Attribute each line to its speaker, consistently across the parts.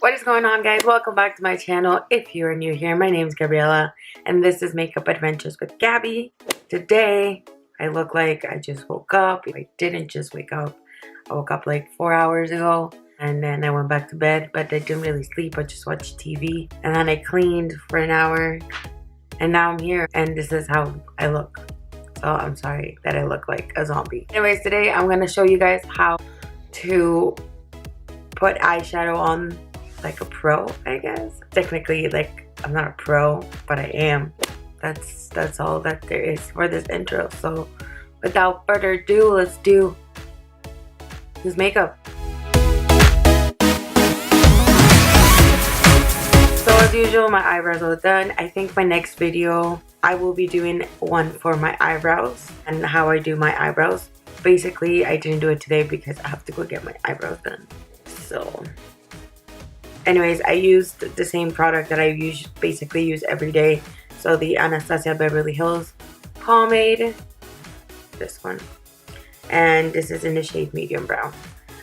Speaker 1: What is going on, guys? Welcome back to my channel. If you are new here, my name is Gabriella and this is Makeup Adventures with Gabby. Today I look like I just woke up. I didn't just wake up. I woke up like 4 hours ago and then I went back to bed, but I didn't really sleep. I just watched TV and then I cleaned for an hour and now I'm here and this is how I look. So I'm sorry that I look like a zombie. Anyways, today I'm going to show you guys how to put eyeshadow on like a pro, I guess. Technically, like, I'm not a pro, but I am. That's all that there is for this intro. So without further ado, let's do this makeup. So as usual, my eyebrows are done. I think my next video I will be doing one for my eyebrows and how I do my eyebrows. Basically, I didn't do it today because I have to go get my eyebrows done. So anyways, I used the same product that I basically use every day. So the Anastasia Beverly Hills pomade, this one, and this is in the shade medium brown.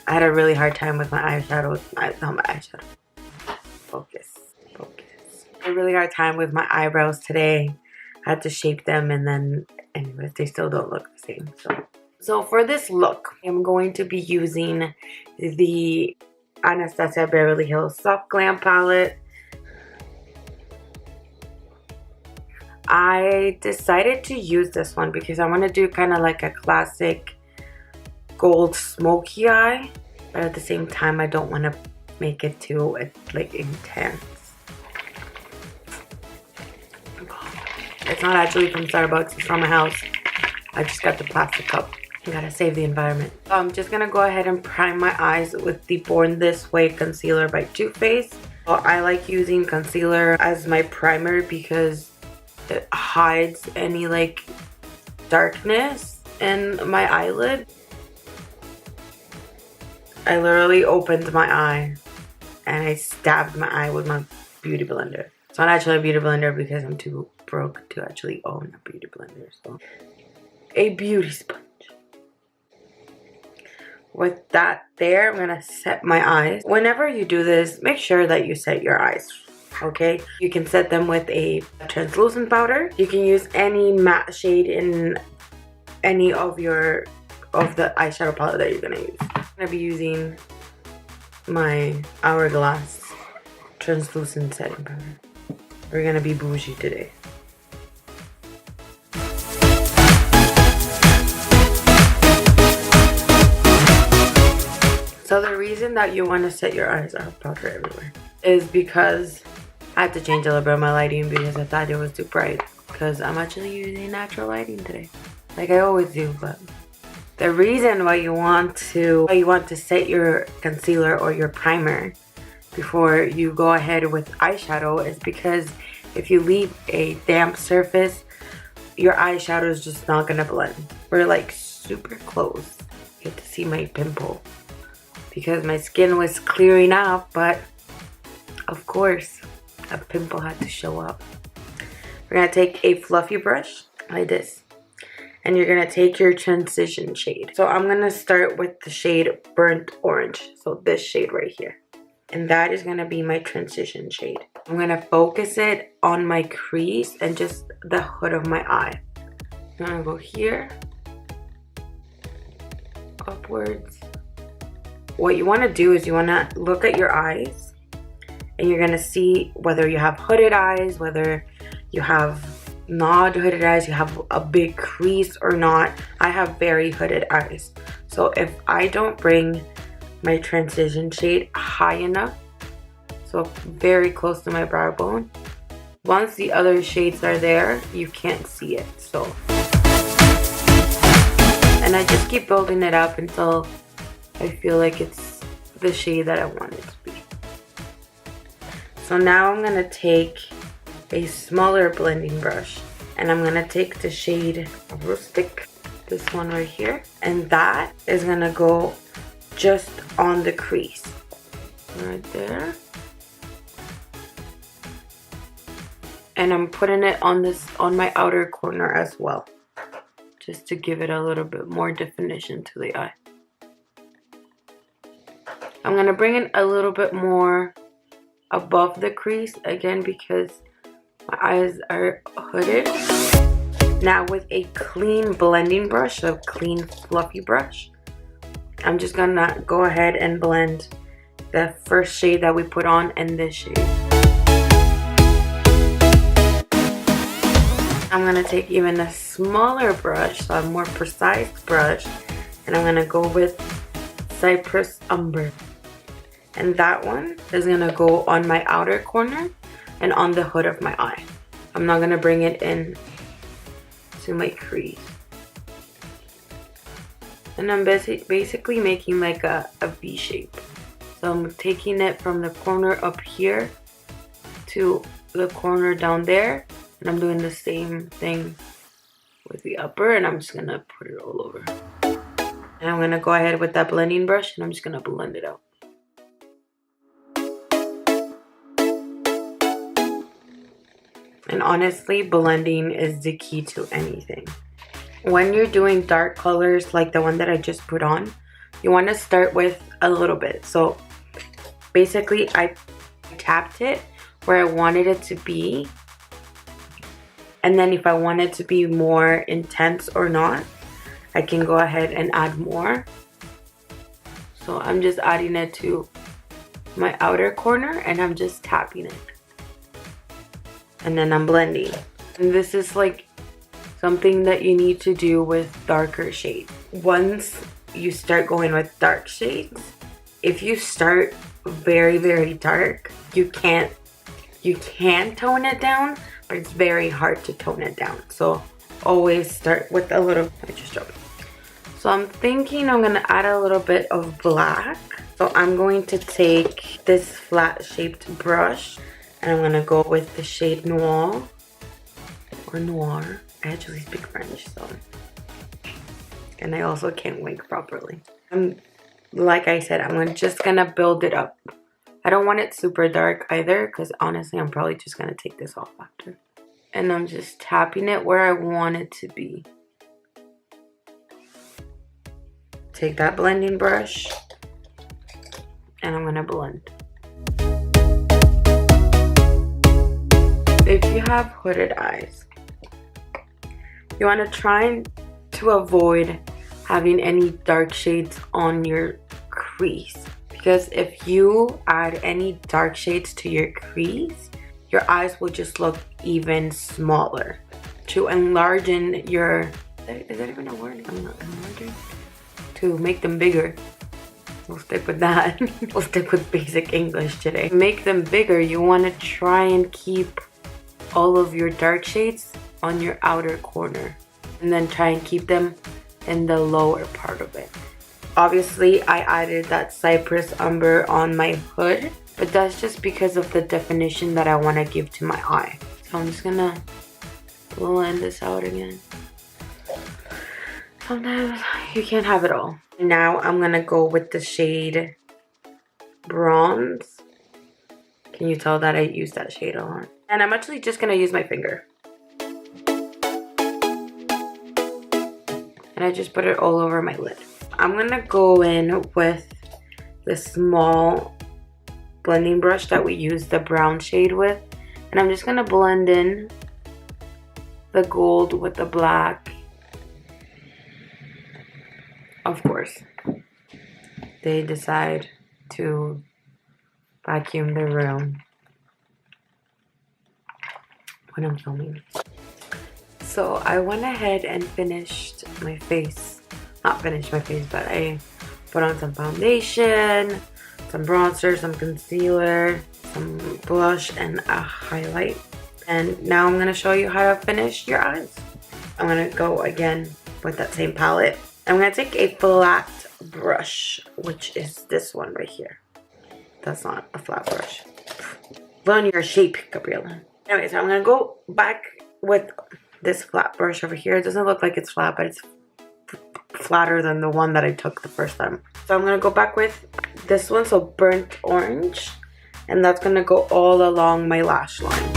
Speaker 1: I had a really hard time with my eyeshadow, not my eyeshadow, focus. I had a really hard time with my eyebrows today. I had to shape them and then, anyways, they still don't look the same. So for this look, I'm going to be using the Anastasia Beverly Hills Soft Glam palette. I decided to use this one because I want to do kind of like a classic gold smoky eye, but at the same time I don't want to make it too like intense. It's not actually from Starbucks, it's from my house. I just got the plastic cup. I gotta save the environment. I'm just gonna go ahead and prime my eyes with the Born This Way concealer by Too Faced. I like using concealer as my primer because it hides any like darkness in my eyelid. I literally opened my eye and I stabbed my eye with my beauty blender. It's not actually a beauty blender because I'm too broke to actually own a beauty blender. So a beauty sponge. With that there, I'm gonna set my eyes. Whenever you do this, make sure that you set your eyes, okay? You can set them with a translucent powder. You can use any matte shade in any of the eyeshadow palette that you're gonna use. I'm gonna be using my Hourglass translucent setting powder. We're gonna be bougie today. So the reason that you want to set your eyes, I have powder everywhere, is because I had to change a little bit of my lighting because I thought it was too bright. Because I'm actually using natural lighting today, like I always do. But the reason why you want to set your concealer or your primer before you go ahead with eyeshadow is because if you leave a damp surface, your eyeshadow is just not gonna blend. We're like super close. You get to see my pimple. Because my skin was clearing up, but of course a pimple had to show up. We're gonna take a fluffy brush like this and you're gonna take your transition shade. So I'm gonna start with the shade Burnt Orange, so this shade right here, and that is gonna be my transition shade. I'm gonna focus it on my crease and just the hood of my eye. I'm gonna go here, upwards. What you want to do is you want to look at your eyes and you're going to see whether you have hooded eyes, whether you have not hooded eyes, you have a big crease or not. I have very hooded eyes. So if I don't bring my transition shade high enough, so very close to my brow bone, once the other shades are there, you can't see it. So, and I just keep building it up until I feel like it's the shade that I want it to be. So now I'm gonna take a smaller blending brush and I'm gonna take the shade Rustic, this one right here, and that is gonna go just on the crease, right there. And I'm putting it on my outer corner as well, just to give it a little bit more definition to the eye. I'm going to bring in a little bit more above the crease, again because my eyes are hooded. Now with a clean blending brush, a clean fluffy brush, I'm just gonna go ahead and blend the first shade that we put on and this shade. I'm gonna take even a smaller brush, so a more precise brush, and I'm gonna go with Cypress Umber. And that one is gonna go on my outer corner and on the hood of my eye. I'm not gonna bring it in to my crease. And I'm basically making like a V shape. So I'm taking it from the corner up here to the corner down there. And I'm doing the same thing with the upper, and I'm just gonna put it all over. And I'm gonna go ahead with that blending brush and I'm just gonna blend it out. And honestly, blending is the key to anything. When you're doing dark colors like the one that I just put on, you want to start with a little bit. So basically I tapped it where I wanted it to be, and then if I want it to be more intense or not, I can go ahead and add more. So I'm just adding it to my outer corner and I'm just tapping it. And then I'm blending. And this is like something that you need to do with darker shades. Once you start going with dark shades, if you start very, very dark, you can tone it down, but it's very hard to tone it down. So always start with a little, I just dropped it. So I'm thinking I'm gonna add a little bit of black. So I'm going to take this flat shaped brush and I'm gonna go with the shade Noir or Noir. I actually speak French, so. And I also can't wink properly. Like I said, I'm just gonna build it up. I don't want it super dark either, because honestly, I'm probably just gonna take this off after. And I'm just tapping it where I want it to be. Take that blending brush, and I'm gonna blend. If you have hooded eyes, you want to try to avoid having any dark shades on your crease, because if you add any dark shades to your crease, your eyes will just look even smaller. To enlarge your, is that even a word? I'm not enlarging. To make them bigger. We'll stick with that. We'll stick with basic English today. To make them bigger, you want to try and keep all of your dark shades on your outer corner, and then try and keep them in the lower part of it. Obviously, I added that Cypress Umber on my hood, but that's just because of the definition that I want to give to my eye. So I'm just gonna blend this out again. Sometimes you can't have it all. Now I'm gonna go with the shade Bronze. Can you tell that I used that shade a lot? And I'm actually just gonna use my finger. And I just put it all over my lid. I'm gonna go in with the small blending brush that we used the brown shade with. And I'm just gonna blend in the gold with the black. Of course, they decide to vacuum the room when I'm filming. So I went ahead and finished my face. Not finished my face, but I put on some foundation, some bronzer, some concealer, some blush, and a highlight. And now I'm going to show you how to finish your eyes. I'm going to go again with that same palette. I'm going to take a flat brush, which is this one right here. That's not a flat brush. Learn your shape, Gabriella. Anyway, so I'm going to go back with this flat brush over here. It doesn't look like it's flat, but it's flatter than the one that I took the first time. So I'm going to go back with this one, so burnt orange. And that's going to go all along my lash line.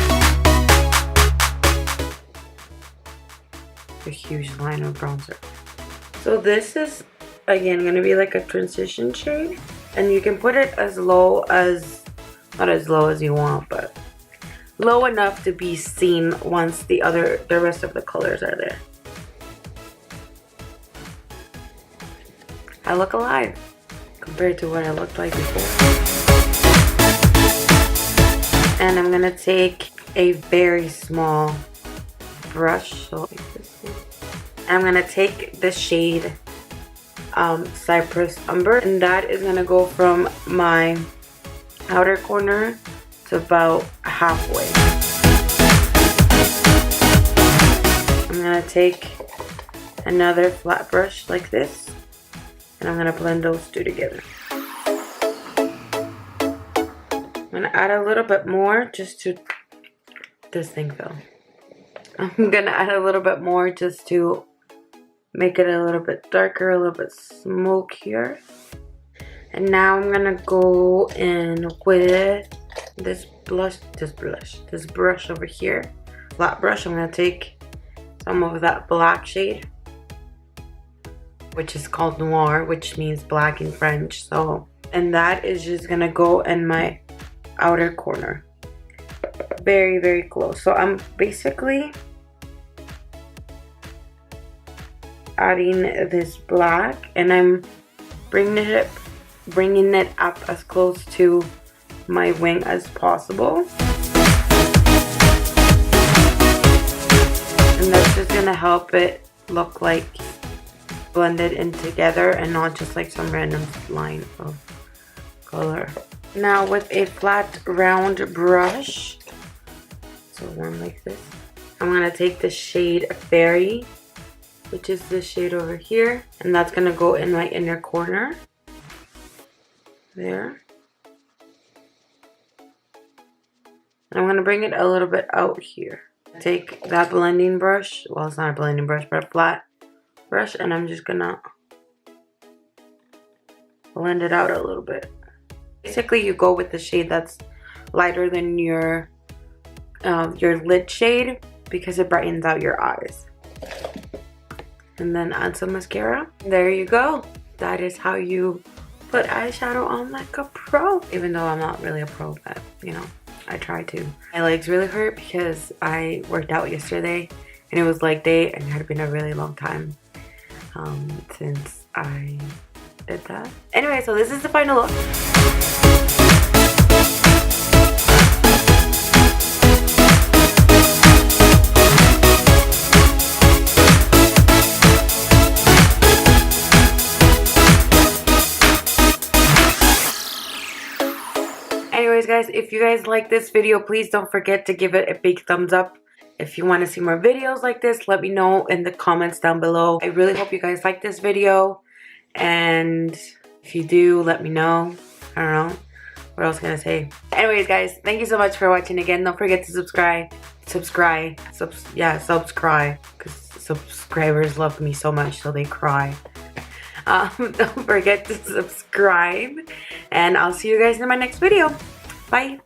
Speaker 1: A huge line of bronzer. So this is, again, going to be like a transition shade. And you can put it as low as Not as low as you want, but low enough to be seen once the rest of the colors are there. I look alive compared to what I looked like before. And I'm gonna take a very small brush, so like this one. And I'm gonna take the shade Cypress Umber, and that is gonna go from my outer corner to about halfway. I'm gonna take another flat brush like this, and I'm gonna blend those two together. I'm gonna add a little bit more just to, this thing fell. I'm gonna add a little bit more just to make it a little bit darker, a little bit smokier. And now I'm gonna go in with this brush over here, flat brush. I'm gonna take some of that black shade, which is called noir, which means black in French. So, and that is just gonna go in my outer corner, very, very close. So I'm basically adding this black, and I'm bringing it up as close to my wing as possible. And that's just gonna help it look like blended in together and not just like some random line of color. Now with a flat round brush, so one like this, I'm gonna take the shade Fairy, which is this shade over here, and that's gonna go in my inner corner there. And I'm gonna bring it a little bit out here. Take that blending brush, well, it's not a blending brush, but a flat brush, and I'm just gonna blend it out a little bit. Basically, you go with the shade that's lighter than your lid shade because it brightens out your eyes. And then add some mascara. There you go. That is how you put eyeshadow on like a pro. Even though I'm not really a pro, but you know, I try to. My legs really hurt because I worked out yesterday and it was leg day, and it had been a really long time since I did that. Anyway, so this is the final look. Anyways guys, if you guys like this video, please don't forget to give it a big thumbs up. If you want to see more videos like this, let me know in the comments down below. I really hope you guys like this video, and if you do, let me know. I don't know what else can I say. Anyways guys, thank you so much for watching again. Don't forget to subscribe, because subscribers love me so much so they cry. Don't forget to subscribe, and I'll see you guys in my next video. Bye.